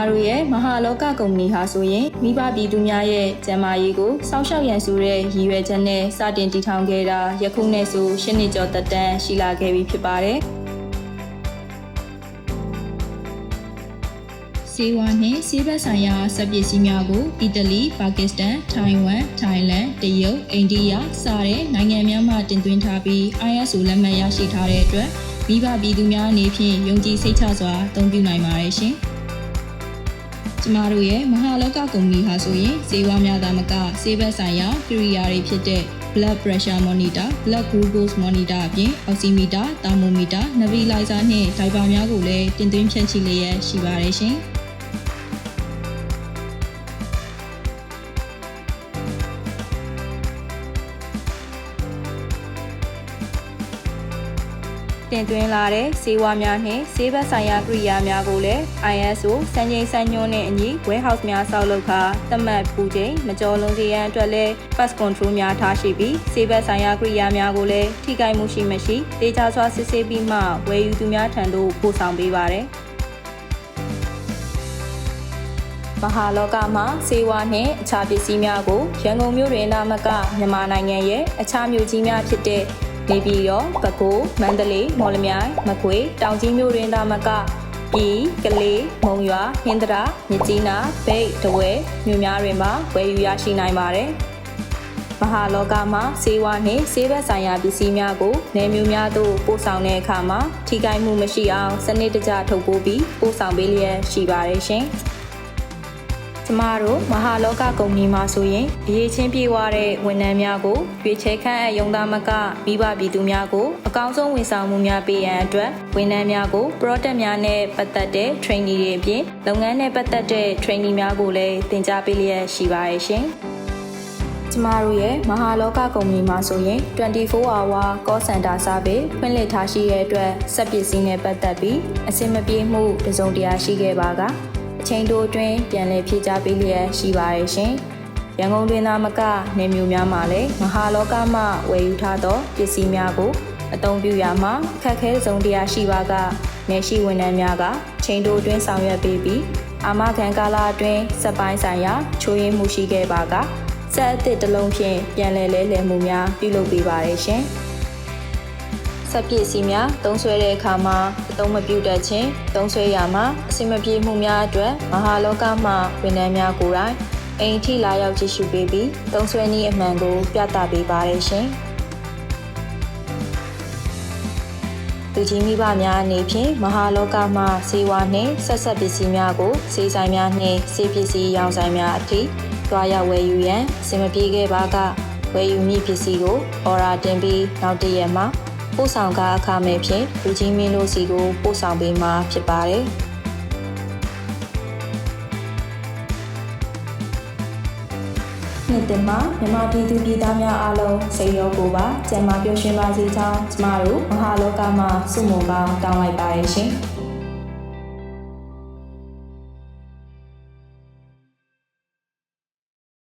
တို့ရဲ့မဟာလောကကုမ္ပဏီဟာဆိုရင်မိဘပြည်သူများရဲ့ကျန်းမာရေးကိုစောင့်ရှောက်ရန်ဆိုတဲ့ရည်ရွယ်ချက်နဲ့စတင်တည်ထောင်ခဲ့တာယခုနဲ့ဆို10နှစ်ကျော်သက်တမ်းရှိလာခဲ့ပြီဖြစ်ပါတယ်။ဆေးဝါးနဲ့ဆေးဘက်ဆိုင်ရာစက်ပစ္စည်းများကိုအီတလီ၊ပါကစ္စတန်၊ထိုင်ဝမ်၊ထိုင်းလန်၊တရုတ်၊အိန္ဒိယစတဲ့နိုင်ငံများမှတင်သွင်းထားပြီး ISO လက်မှတ်ရရှိထားတဲ့အတွက်မိဘပြည်သူများအနေဖြင့်ယုံကြည်စိတ်ချစွာအသုံးပြုနိုင်ပါတယ်ရှင်။ကျမတို့ရဲ့မဟာလောကကုမ္ပဏီဟာဆိုရင်ဆေးဝါးများသာမကဆေးဘက်ဆိုင်ရာကိရိယာတွေဖြစ်တဲ့ blood pressure monitor, blood glucose monitor အပြင် oximeter, thermometer, nebulizer နဲ့ diaper များကိုလည်းတင်သွင်းဖြန့်ချိလျက်ရှိပါတယ်ရှင်။တင်သွင်းလာတဲ့ဆေးဝါးများနှင့်ဆေးဘက်ဆိုင်ရာကိရိယာများကိုလည်း ISO စံချိန်စံညွှန်းနဲ့အညီ warehouse များဆောက်လုပ်ခါသတ်မှတ်ပူချိန်မကျော်လွန်စေရန်အတွက်လည်း pest control များထားရှိပြီးဆေးဘက်ဆိုင်ရာကိရိယာများကိုလည်းထိခိုက်မှုရှိမရှိတေချာစွာစစ်ဆေးပြီးမှဝယ်ယူသူများထံသို့ပို့ဆောင်ပေးပါတယ်။မဟာလောကမှာဆေးဝါးနှင့်အခြားပစ္စည်းများကိုရန်ကုန်မြို့တွင်သာမကမြန်မာနိုင်ငံရဲ့အခြားမြို့ကြီးများဖြစ်တဲ့နေပြည်တော်၊ပဲခူး၊မန္တလေး၊မော်လမြိုင်၊မကွေး၊တောင်ကြီးမြို့တွင်သာမကပြည်၊ကလေး၊မုံရွာ၊ဟင်္သာတ၊မြစ်ကြီးနား၊မြိတ်၊ထားဝယ်မြို့များတွင်မှဝယ်ယူရရှိနိုင်ပါတယ်။မဟာလောကမှာဆေးဝါးနှင့်ဆေးဘက်ဆိုင်ရာပစ္စည်းများကိုနယ်မြို့များသို့ပို့ဆောင်တဲ့အခါမှာထိခိုက်မှုမရှိအောင်စနစ်တကျထုတ်ပိုးပြီးပို့ဆောင်ပေးလျက်ရှိပါတယ်ရှင်။ကျမတို့မဟာလောကကုမ္ပဏီမှာဆိုရင်အရေးချင်းပြေဝတဲ့ဝန်ထမ်းများကိုရွေးချယ်ခန့်အပ်ရုံသားမကမိဘပြည်သူများကိုအကောင်းဆုံးဝန်ဆောင်မှုများပေးရန်အတွက်ဝန်ထမ်းများကို product များနဲ့ပတ်သက်တဲ့ training တွေအပြင်လုပ်ငန်းနဲ့ပတ်သက်တဲ့ training များကိုလည်းသင်ကြားပေးလျက်ရှိပါရဲ့ရှင်။ကျမတို့ရဲ့မဟာလောကကုမ္ပဏီမှာဆိုရင်24 hour call center service ဖွင့်လှစ်ထားရှိတဲ့အတွက်စက်ပစ္စည်းနဲ့ပတ်သက်ပြီးအဆင်မပြေမှုတစုံတရာရှိခဲ့ပါကအချိန်တိုအတွင်းပြန်လည်ဖြည့်ကြပေးလျက်ရှိပါရဲ့ရှင်။ရန်ကုန်တွင်သာမကနေမြို့များမှာလည်းမဟာလောကမှဝယ်ယူထားသောပစ္စည်းများကိုအသုံးပြုရမှာအခက်အခဲစုံတရားရှိပါကနေရှိဝန်ထမ်းများကချိန်တိုအတွင်းဆောင်ရွက်ပေးပြီးအာမခံကာလအတွင်းစက်ပိုင်းဆိုင်ရာချိုးယွင်းမှုရှိခဲ့ပါကစက်အသစ်တစ်လုံးဖြင့်ပြန်လည်လဲလှယ်မှုများပြုလုပ်ပေးပါရဲ့ရှင်။စက်ပစ္စည်းများသုံးစွဲတဲ့အခါမှာအသုံးမပြုတတ်ခြင်းသုံးစွဲရမှာအဆင်မပြေမှုများအတွက်မဟာလောကမှဝန်ထမ်းများကိုယ်တိုင်အိမ်ထိလာရောက်ကြည့်ရှုပေးပြီးသုံးစွဲနည်းအမှန်ကိုပြသပေးပါရရှင်။လူကြီးမိဘများအနေဖြင့်မဟာလောကမှဆေးဝါးနှင့်ဆက်ပစ္စည်းများကိုဆေးဆိုင်များနှင့်ဆေးပစ္စည်းရောင်းဆိုင်များအထိတွားရောက်ဝယ်ယူရန်အဆင်မပြေခဲ့ပါကဝယ်ယူမည့်ပစ္စည်းကိုအော်ဒါတင်ပြီးနောက်တစ်ရက်မှာပို့ဆောင်ကားအခမဲ့ဖြင့်လူကြီးမင်းတို့စီကိုပို့ဆောင်ပေးမှာဖြစ်ပါတယ်။နှစ်သစ်မှာမြန်မာပြည်သူပြည်သားများအားလုံးစိတ်ရောကိုယ်ပါကျန်းမာပျော်ရွှင်ပါစေကြောင်းကျမတို့မဟာလောကမှာဆုမွန်ကောင်းတောင်းလိုက်ပါရရှင်။